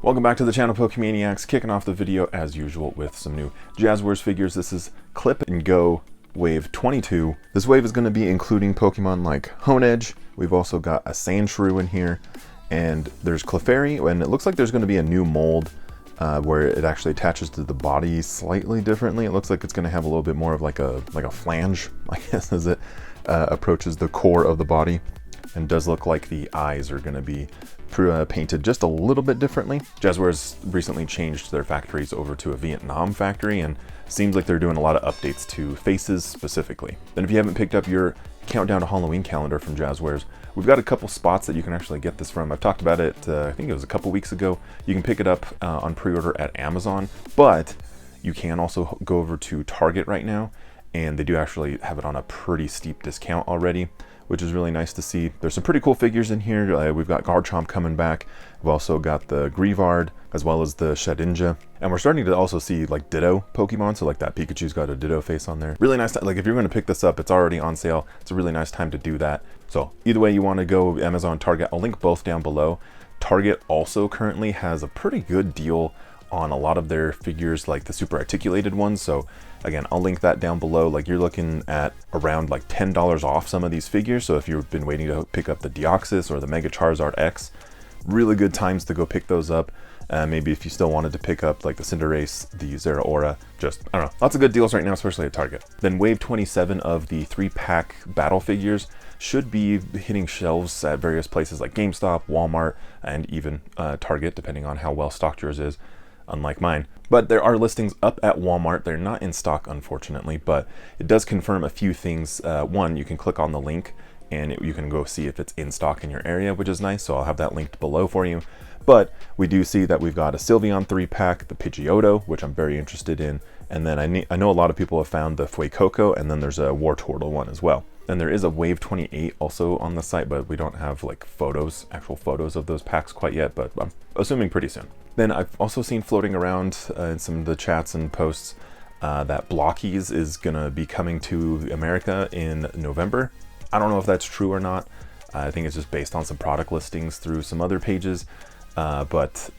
Welcome back to the channel, Pokemaniacs. Kicking off the video as usual with some new Jazwares figures. This is Clip and Go Wave 22. This wave is going to be including Pokemon like Honedge. We've also got a Sandshrew in here, and there's Clefairy, and it looks like there's going to be a new mold where it actually attaches to the body slightly differently. It looks like it's going to have a little bit more of like a flange, I guess, as it approaches the core of the body. And does look like the eyes are going to be painted just a little bit differently. Jazwares recently changed their factories over to a Vietnam factory, and seems like they're doing a lot of updates to faces specifically. Then if you haven't picked up your Countdown to Halloween calendar from Jazwares, we've got a couple spots that you can actually get this from. I've talked about it, I think it was a couple weeks ago. You can pick it up on pre-order at Amazon, but you can also go over to Target right now, and they do actually have it on a pretty steep discount already, which is really nice to see. There's some pretty cool figures in here. We've got Garchomp coming back. We've also got the Greavard, as well as the Shedinja. And we're starting to also see like Ditto Pokemon. So like that Pikachu's got a Ditto face on there. Really nice. Like if you're gonna pick this up, it's already on sale. It's a really nice time to do that. So either way you wanna go, Amazon, Target, I'll link both down below. Target also currently has a pretty good deal on a lot of their figures, like the super articulated ones. So again, I'll link that down below. Like you're looking at around like $10 off some of these figures. So if you've been waiting to pick up the Deoxys or the Mega Charizard X, really good times to go pick those up. Maybe if you still wanted to pick up like the Cinderace, the Zeraora, just, I don't know, lots of good deals right now, especially at Target. Then Wave 27 of the 3-pack battle figures should be hitting shelves at various places like GameStop, Walmart, and even Target, depending on how well stocked yours is, unlike mine. But there are listings up at Walmart. They're not in stock, unfortunately, but it does confirm a few things. One, you can click on the link and you can go see if it's in stock in your area, which is nice. So I'll have that linked below for you. But we do see that we've got a Sylveon 3-pack, the Pidgeotto, which I'm very interested in. And then I know a lot of people have found the Fuecoco, and then there's a Wartortle one as well. And there is a Wave 28 also on the site, but we don't have like photos, actual photos of those packs quite yet, but I'm assuming pretty soon. Then I've also seen floating around in some of the chats and posts that Blockies is gonna be coming to America in November. I don't know if that's true or not. I think it's just based on some product listings through some other pages, but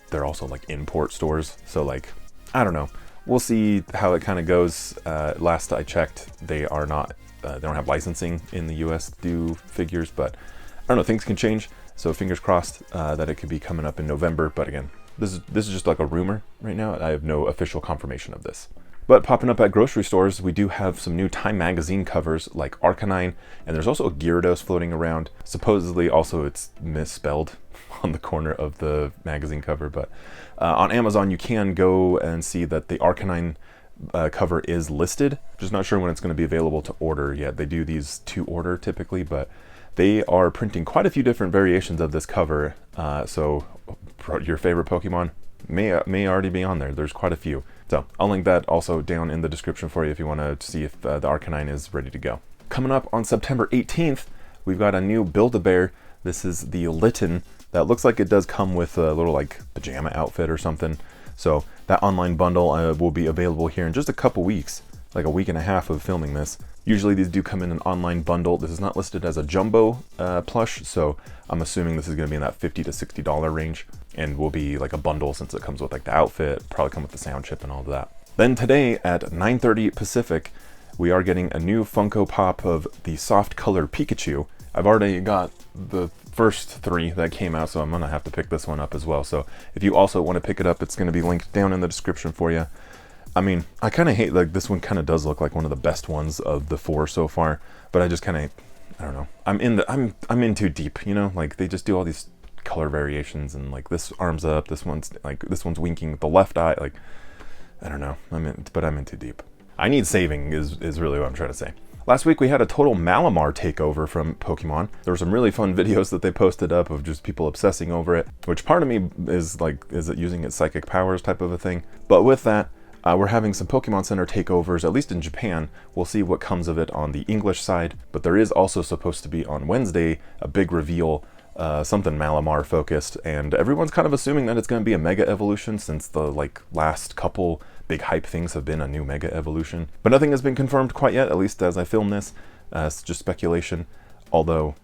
they're also like import stores. So like, I don't know. We'll see how it kind of goes. Last I checked, they are not, they don't have licensing in the US to do figures, but I don't know, things can change. So fingers crossed that it could be coming up in November. But again, this is just like a rumor right now. I have no official confirmation of this. But popping up at grocery stores, we do have some new Time magazine covers like Arcanine, and there's also a Gyarados floating around. Supposedly also it's misspelled on the corner of the magazine cover, but on Amazon you can go and see that the Arcanine cover is listed. Just not sure when it's going to be available to order yet. They do these to order typically, but they are printing quite a few different variations of this cover. So your favorite Pokemon may already be on there. There's quite a few. So I'll link that also down in the description for you if you want to see if the Arcanine is ready to go. Coming up on September 18th, we've got a new Build-A-Bear. This is the Litten. That looks like it does come with a little like pajama outfit or something. So that online bundle will be available here in just a couple weeks, like a week and a half of filming this. Usually these do come in an online bundle. This is not listed as a jumbo plush, so I'm assuming this is going to be in that $50 to $60 range, and will be like a bundle since it comes with like the outfit, probably come with the sound chip and all of that. Then today at 9:30 Pacific, we are getting a new Funko Pop of the soft color Pikachu. I've already got the first 3 that came out, so I'm gonna have to pick this one up as well. So if you also want to pick it up, it's going to be linked down in the description for you. I mean, I kind of hate, like, this one kind of does look like one of the best ones of the 4 so far, but I just kind of, I don't know. I'm in too deep, you know? Like, they just do all these color variations, and like this arm's up, this one's winking with the left eye. Like, I don't know. I'm in too deep. I need saving is really what I'm trying to say. Last week we had a total Malamar takeover from Pokemon. There were some really fun videos that they posted up of just people obsessing over it, which part of me is like, is it using its psychic powers type of a thing? But with that, we're having some Pokemon Center takeovers, at least in Japan. We'll see what comes of it on the English side, but there is also supposed to be on Wednesday a big reveal, something Malamar focused, and everyone's kind of assuming that it's going to be a Mega Evolution, since the like last couple big hype things have been a new Mega Evolution. But nothing has been confirmed quite yet, at least as I film this. It's just speculation, although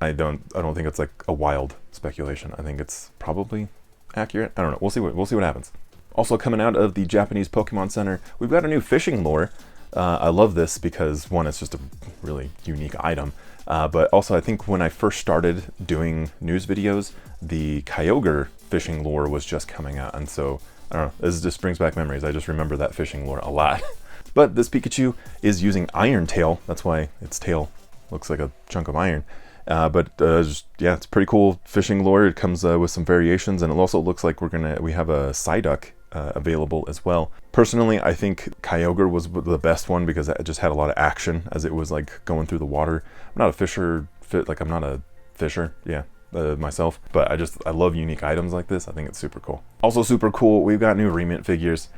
I don't think it's like a wild speculation. I think it's probably accurate. I don't know. We'll see what happens. Also coming out of the Japanese Pokemon Center, we've got a new fishing lure. I love this because, one, it's just a really unique item. But also, I think when I first started doing news videos, the Kyogre fishing lure was just coming out. And so, I don't know, this just brings back memories. I just remember that fishing lure a lot. But this Pikachu is using Iron Tail. That's why its tail looks like a chunk of iron. Yeah, it's a pretty cool fishing lure. It comes with some variations, and it also looks like we have a Psyduck available as well. Personally, I think Kyogre was the best one because it just had a lot of action as it was like going through the water. I'm not a fisher, myself, but I love unique items like this. I think it's super cool. Also super cool, we've got new Rement figures,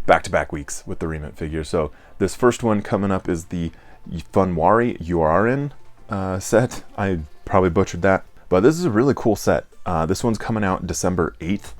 back-to-back weeks with the Rement figures. So this first one coming up is the Funwari Uarin set. I probably butchered that, but this is a really cool set. This one's coming out December 8th.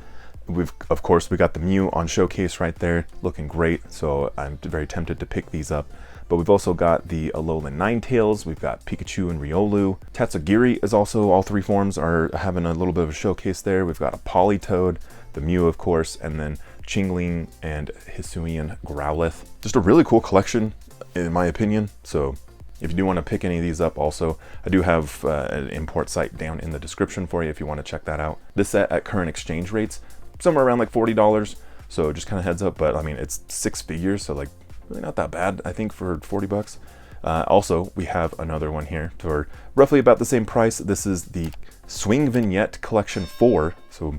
Of course, we got the Mew on showcase right there, looking great, so I'm very tempted to pick these up. But we've also got the Alolan Ninetales, we've got Pikachu and Riolu. Tatsugiri is also, all three forms are having a little bit of a showcase there. We've got a Politoed, the Mew of course, and then Chingling and Hisuian Growlithe. Just a really cool collection, in my opinion, so if you do want to pick any of these up also, I do have an import site down in the description for you if you want to check that out. This set at current exchange rates, somewhere around like $40, so just kind of heads up, but I mean, it's 6 figures, so like really not that bad, I think, for 40 bucks. Also, we have another one here for roughly about the same price. This is the Swing Vignette Collection 4, so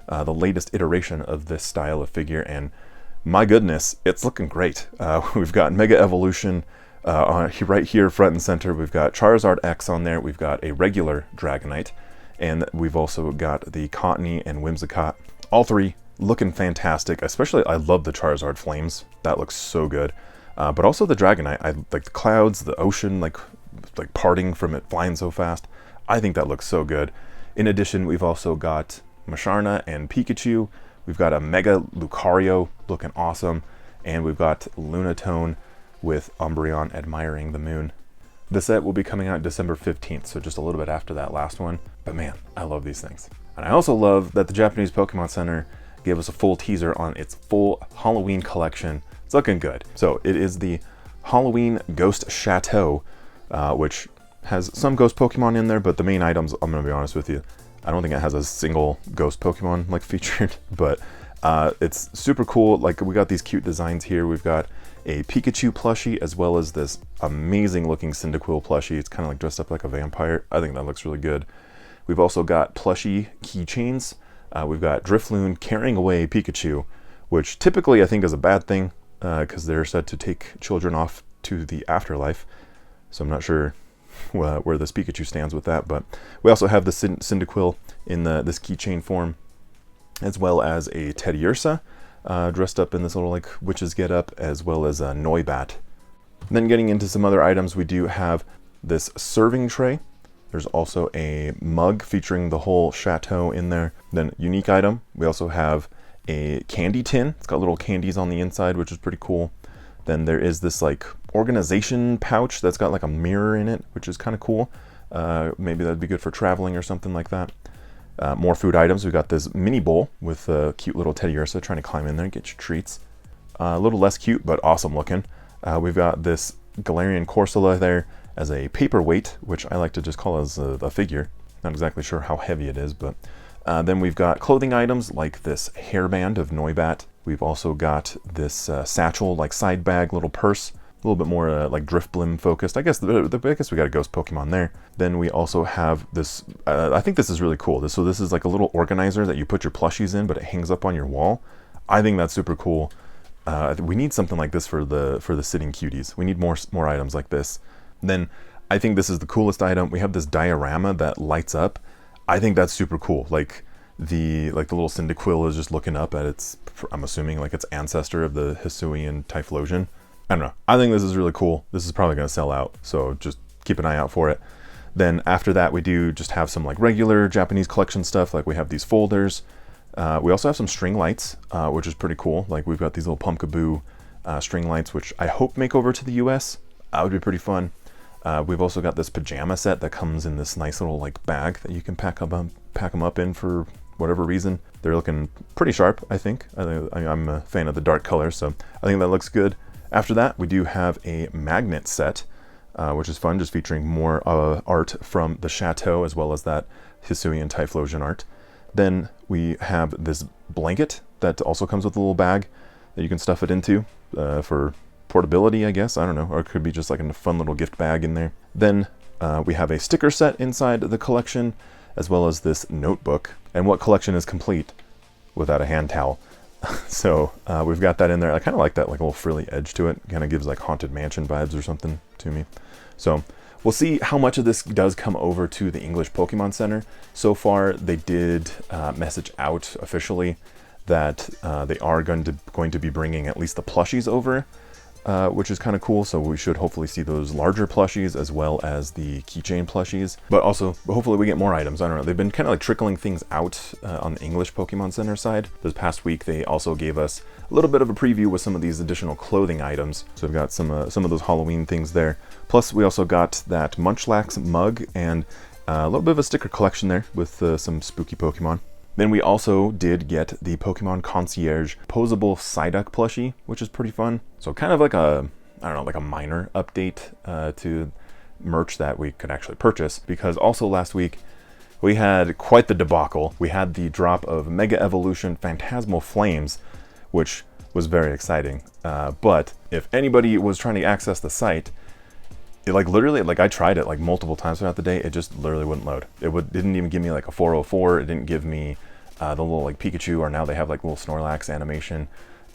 the latest iteration of this style of figure, and my goodness, it's looking great. We've got Mega Evolution right here front and center. We've got Charizard X on there, we've got a regular Dragonite, and we've also got the Cottony and Whimsicott. All three looking fantastic, especially I love the Charizard Flames. That looks so good. But also the Dragonite, I like the clouds, the ocean, like parting from it flying so fast. I think that looks so good. In addition, we've also got Musharna and Pikachu. We've got a Mega Lucario looking awesome. And we've got Lunatone with Umbreon admiring the moon. The set will be coming out December 15th, so just a little bit after that last one. But man, I love these things. And I also love that the Japanese Pokemon Center gave us a full teaser on its full Halloween collection. It's looking good. So it is the Halloween Ghost Chateau, which has some ghost Pokemon in there, but the main items, I'm gonna be honest with you, I don't think it has a single ghost Pokemon like featured, but it's super cool. Like, we got these cute designs here. We've got a Pikachu plushie as well as this amazing looking Cyndaquil plushie. It's kind of like dressed up like a vampire. I think that looks really good. We've also got plushie keychains. We've got Drifloon carrying away Pikachu, which typically I think is a bad thing because they're said to take children off to the afterlife. So I'm not sure where this Pikachu stands with that, but we also have the Cyndaquil in this keychain form, as well as a Teddiursa dressed up in this little like witch's getup, as well as a Noibat. And then getting into some other items, we do have this serving tray. There's also a mug featuring the whole chateau in there. Then unique item, we also have a candy tin. It's got little candies on the inside, which is pretty cool. Then there is this like organization pouch that's got like a mirror in it, which is kind of cool. Maybe that'd be good for traveling or something like that. More food items. We've got this mini bowl with a cute little Teddiursa trying to climb in there and get your treats. A little less cute, but awesome looking. We've got this Galarian Corsola there as a paperweight, which I like to just call as a figure. Not exactly sure how heavy it is, but then we've got clothing items like this hairband of Noibat. We've also got this satchel, like side bag, little purse, a little bit more like Drifblim focused. I guess we got a ghost Pokemon there. Then we also have this, I think this is really cool. So this is like a little organizer that you put your plushies in, but it hangs up on your wall. I think that's super cool. We need something like this for the sitting cuties. We need more items like this. Then I think this is the coolest item. We have this diorama that lights up. I think that's super cool. Like the little Cyndaquil is just looking up at its, I'm assuming like its ancestor of the Hisuian Typhlosion. I don't know. I think this is really cool. This is probably going to sell out, so just keep an eye out for it. Then after that, we do just have some like regular Japanese collection stuff. Like we have these folders. We also have some string lights, which is pretty cool. Like we've got these little Pumpkaboo string lights, which I hope make over to the US. That would be pretty fun. We've also got this pajama set that comes in this nice little like bag that you can pack them up in for whatever reason. They're looking pretty sharp, I think. I'm a fan of the dark color, so I think that looks good. After that, we do have a magnet set, which is fun, just featuring more art from the Chateau, as well as that Hisuian Typhlosion art. Then we have this blanket that also comes with a little bag that you can stuff it into for portability, I guess. I don't know, or it could be just like a fun little gift bag in there. Then we have a sticker set inside the collection, as well as this notebook. And what collection is complete without a hand towel? So we've got that in there. I kind of like that, like a little frilly edge to it. Kind of gives like Haunted Mansion vibes or something to me. So we'll see how much of this does come over to the English Pokemon Center. So far, they did message out officially that they are going to be bringing at least the plushies over, which is kind of cool. So we should hopefully see those larger plushies as well as the keychain plushies. But also, hopefully we get more items. I don't know. They've been kind of like trickling things out on the English Pokemon Center side. This past week, they also gave us a little bit of a preview with some of these additional clothing items. So we've got some of those Halloween things there. Plus, we also got that Munchlax mug and a little bit of a sticker collection there with some spooky Pokemon. Then we also did get the Pokemon Concierge posable Psyduck plushie, which is pretty fun. So kind of like a, I don't know, like a minor update to merch that we could actually purchase, because also last week we had quite the debacle. We had the drop of Mega Evolution Phantasmal Flames, which was very exciting. But if anybody was trying to access the site, it like literally, like I tried it like multiple times throughout the day, it just literally wouldn't load. Didn't even give me like a 404. It didn't give me the little like Pikachu, or now they have like little Snorlax animation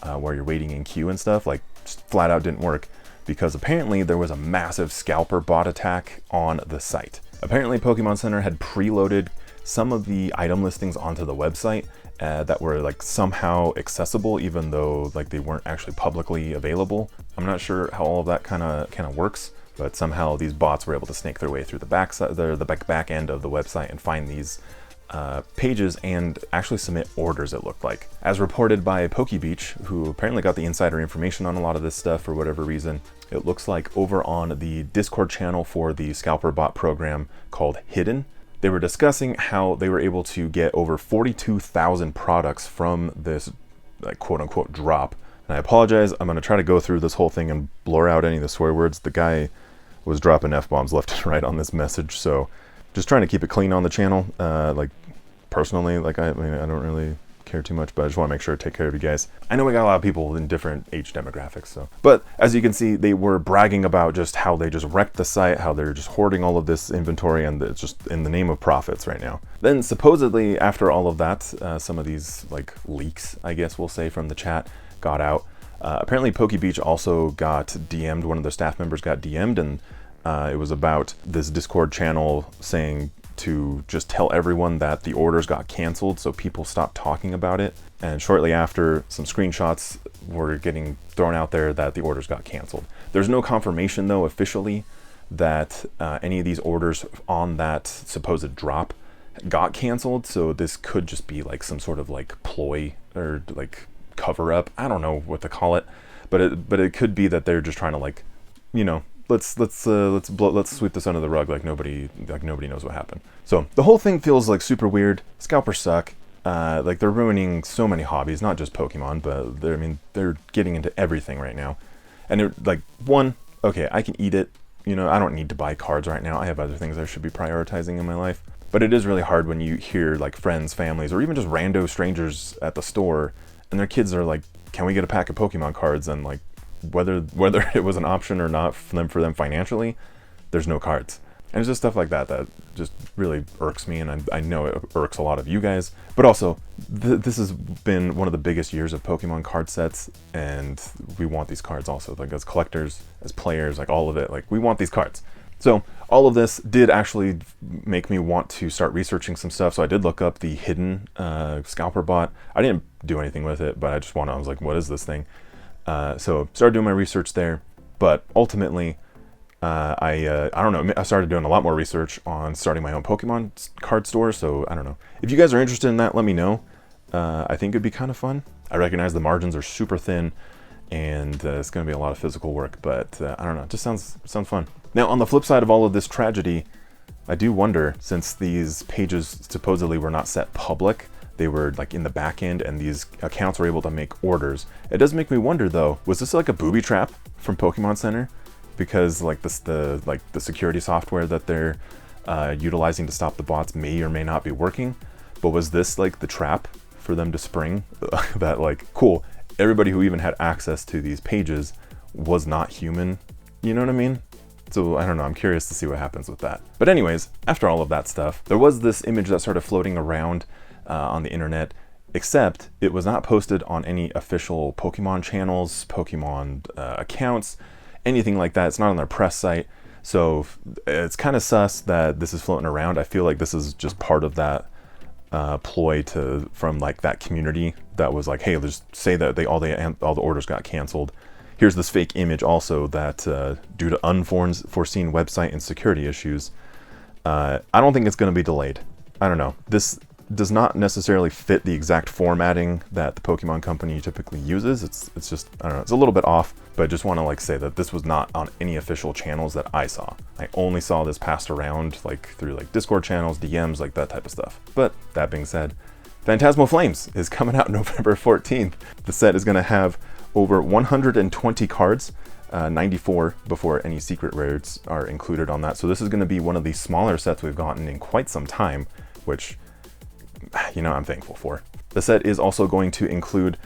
where you're waiting in queue and stuff. Like just flat out didn't work, because apparently there was a massive Scalper bot attack on the site. Apparently Pokemon Center had preloaded some of the item listings onto the website that were like somehow accessible, even though like they weren't actually publicly available. I'm not sure how all of that kind of works, but somehow these bots were able to snake their way through the back end of the website and find these pages and actually submit orders, it looked like. As reported by PokeBeach, who apparently got the insider information on a lot of this stuff for whatever reason, it looks like over on the Discord channel for the Scalper bot program called Hidden, they were discussing how they were able to get over 42,000 products from this like quote-unquote drop. And I apologize, I'm going to try to go through this whole thing and blur out any of the swear words. The guy was dropping F-bombs left and right on this message, so just trying to keep it clean on the channel. Like personally, like I mean, I don't really care too much, but I just want to make sure to take care of you guys. I know we got a lot of people in different age demographics, so. But as you can see, they were bragging about just how they just wrecked the site, how they're just hoarding all of this inventory, and it's just in the name of profits right now. Then supposedly after all of that, some of these like leaks, I guess we'll say, from the chat got out. Apparently PokeBeach also got DM'd, one of their staff members got DM'd, and it was about this Discord channel saying to just tell everyone that the orders got canceled, so people stopped talking about it. And shortly after, some screenshots were getting thrown out there that the orders got canceled. There's no confirmation though officially that any of these orders on that supposed drop got canceled, so this could just be like some sort of like ploy or like cover up. I don't know what to call it, but it could be that they're just trying to, like, you know, let's sweep this under the rug like nobody knows what happened. So the whole thing feels like super weird. Scalpers suck. Like they're ruining so many hobbies, not just Pokemon, but they're getting into everything right now. And they're like, one, okay, I can eat it. You know, I don't need to buy cards right now. I have other things I should be prioritizing in my life. But it is really hard when you hear like friends, families, or even just rando strangers at the store, and their kids are like, can we get a pack of Pokemon cards? And like, whether it was an option or not for them financially, there's no cards. And it's just stuff like that that just really irks me, and I know it irks a lot of you guys. But also, this has been one of the biggest years of Pokemon card sets, and we want these cards also. Like as collectors, as players, like all of it, like we want these cards. So all of this did actually make me want to start researching some stuff. So I did look up the Hidden Scalper bot. I didn't do anything with it, but I was like, what is this thing? So started doing my research there, but ultimately, I don't know, I started doing a lot more research on starting my own Pokemon card store. So I don't know, if you guys are interested in that, let me know. I think it'd be kind of fun. I recognize the margins are super thin, and it's going to be a lot of physical work, but I don't know, it just sounds fun. Now, on the flip side of all of this tragedy, I do wonder, since these pages supposedly were not set public, they were like in the back end and these accounts were able to make orders. It does make me wonder though, was this like a booby trap from Pokemon Center? Because like the security software that they're utilizing to stop the bots may or may not be working. But was this like the trap for them to spring that like, cool, everybody who even had access to these pages was not human? You know what I mean? So I don't know, I'm curious to see what happens with that. But anyways, after all of that stuff, there was this image that started floating around on the internet, except it was not posted on any official Pokemon channels, Pokemon accounts, anything like that. It's not on their press site. So it's kind of sus that this is floating around. I feel like this is just part of that ploy from like that community that was like, hey, let's say that all the orders got canceled. Here's this fake image also that due to unforeseen website and security issues, I don't think it's going to be delayed. I don't know. This does not necessarily fit the exact formatting that the Pokemon company typically uses. It's just, I don't know, it's a little bit off, but I just want to like say that this was not on any official channels that I saw. I only saw this passed around like through like Discord channels, DMs, like that type of stuff. But that being said, Phantasmal Flames is coming out November 14th. The set is going to have over 120 cards, 94 before any secret rares are included on that. So this is going to be one of the smaller sets we've gotten in quite some time, which, you know, I'm thankful for. The set is also going to include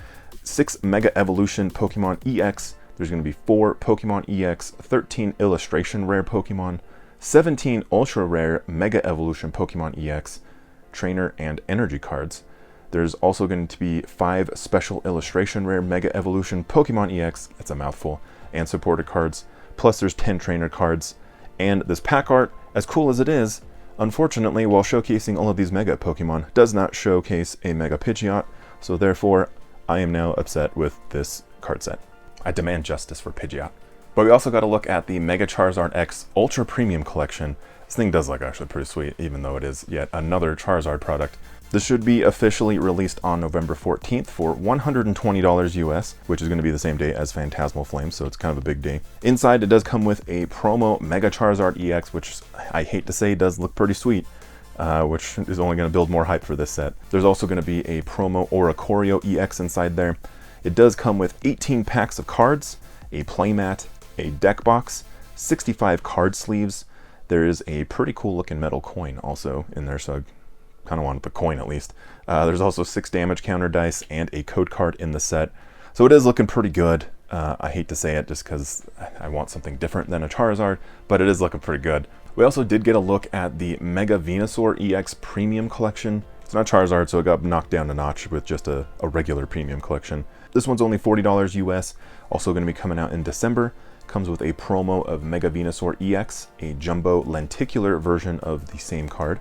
6 Mega Evolution Pokemon EX. There's going to be 4 Pokemon EX, 13 Illustration Rare Pokemon, 17 Ultra Rare Mega Evolution Pokemon EX, Trainer and Energy cards. There's also going to be 5 Special Illustration Rare Mega Evolution Pokemon EX, that's a mouthful, and supporter cards. Plus there's 10 trainer cards. And this pack art, as cool as it is, unfortunately, while showcasing all of these Mega Pokemon, does not showcase a Mega Pidgeot, so therefore, I am now upset with this card set. I demand justice for Pidgeot. But we also got to look at the Mega Charizard X Ultra Premium Collection. This thing does look actually pretty sweet, even though it is yet another Charizard product. This should be officially released on November 14th for $120 US, which is going to be the same day as Phantasmal Flames, so it's kind of a big day. Inside, it does come with a promo Mega Charizard EX, which I hate to say does look pretty sweet, which is only going to build more hype for this set. There's also going to be a promo Oricorio EX inside there. It does come with 18 packs of cards, a playmat, a deck box, 65 card sleeves. There is a pretty cool looking metal coin also in there, so I kind of wanted the coin at least. There's also 6 damage counter dice and a code card in the set. So it is looking pretty good. I hate to say it just because I want something different than a Charizard, but it is looking pretty good. We also did get a look at the Mega Venusaur EX Premium Collection. It's not Charizard, so it got knocked down a notch with just a regular Premium Collection. This one's only $40 US, also going to be coming out in December. Comes with a promo of Mega Venusaur EX, a jumbo lenticular version of the same card,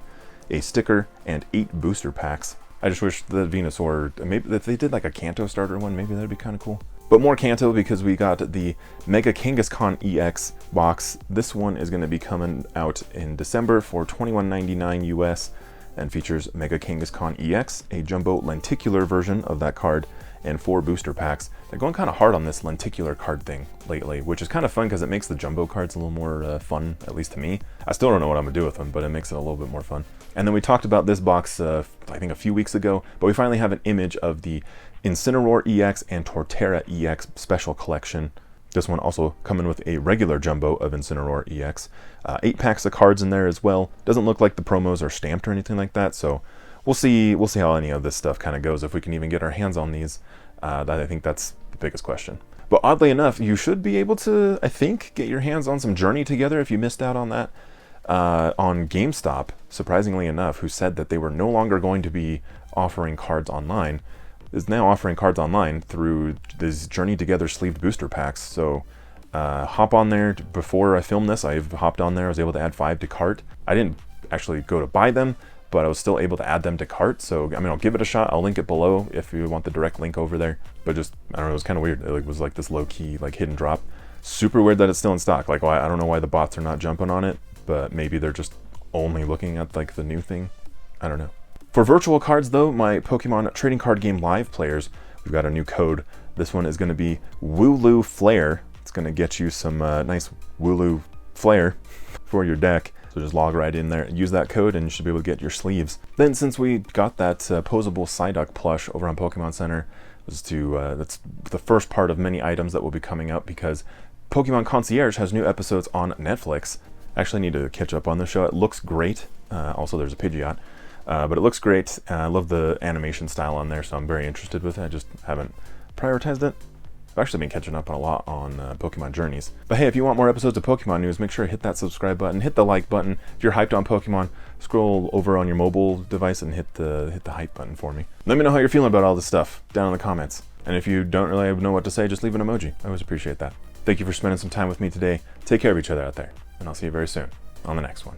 a sticker, and 8 booster packs. I just wish the Venusaur, maybe if they did like a Kanto starter one, maybe that'd be kind of cool. But more Kanto because we got the Mega Kangaskhan EX box. This one is going to be coming out in December for $21.99 US and features Mega Kangaskhan EX, a jumbo lenticular version of that card, and 4 booster packs. They're going kind of hard on this lenticular card thing lately, which is kind of fun because it makes the jumbo cards a little more fun, at least to me. I still don't know what I'm going to do with them, but it makes it a little bit more fun. And then we talked about this box, I think a few weeks ago, but we finally have an image of the Incineroar EX and Torterra EX Special Collection. This one also coming with a regular jumbo of Incineroar EX. 8 packs of cards in there as well. Doesn't look like the promos are stamped or anything like that, so we'll see how any of this stuff kind of goes, if we can even get our hands on these. I think that's the biggest question. But oddly enough, you should be able to, I think, get your hands on some Journey Together if you missed out on that. On GameStop, surprisingly enough, who said that they were no longer going to be offering cards online, is now offering cards online through these Journey Together sleeved booster packs. So hop on there. Before I filmed this, I've hopped on there. I was able to add 5 to cart. I didn't actually go to buy them, but I was still able to add them to cart. So, I mean, I'll give it a shot. I'll link it below if you want the direct link over there. But just, I don't know, it was kind of weird. It was like this low-key, like, hidden drop. Super weird that it's still in stock. Like, I don't know why the bots are not jumping on it, but maybe they're just only looking at, like, the new thing. I don't know. For virtual cards, though, my Pokemon Trading Card Game Live players, we've got a new code. This one is going to be Wooloo Flare. It's going to get you some nice Wooloo Flare for your deck. So just log right in there, use that code, and you should be able to get your sleeves. Then since we got that posable Psyduck plush over on Pokemon Center, that's the first part of many items that will be coming up, because Pokemon Concierge has new episodes on Netflix. I actually need to catch up on the show. It looks great. Also, there's a Pidgeot. But it looks great. I love the animation style on there, so I'm very interested with it. I just haven't prioritized it. I've actually been catching up on a lot on Pokemon Journeys. But hey, if you want more episodes of Pokemon news, make sure to hit that subscribe button, hit the like button. If you're hyped on Pokemon, scroll over on your mobile device and hit the hype button for me. Let me know how you're feeling about all this stuff down in the comments. And if you don't really know what to say, just leave an emoji. I always appreciate that. Thank you for spending some time with me today. Take care of each other out there, and I'll see you very soon on the next one.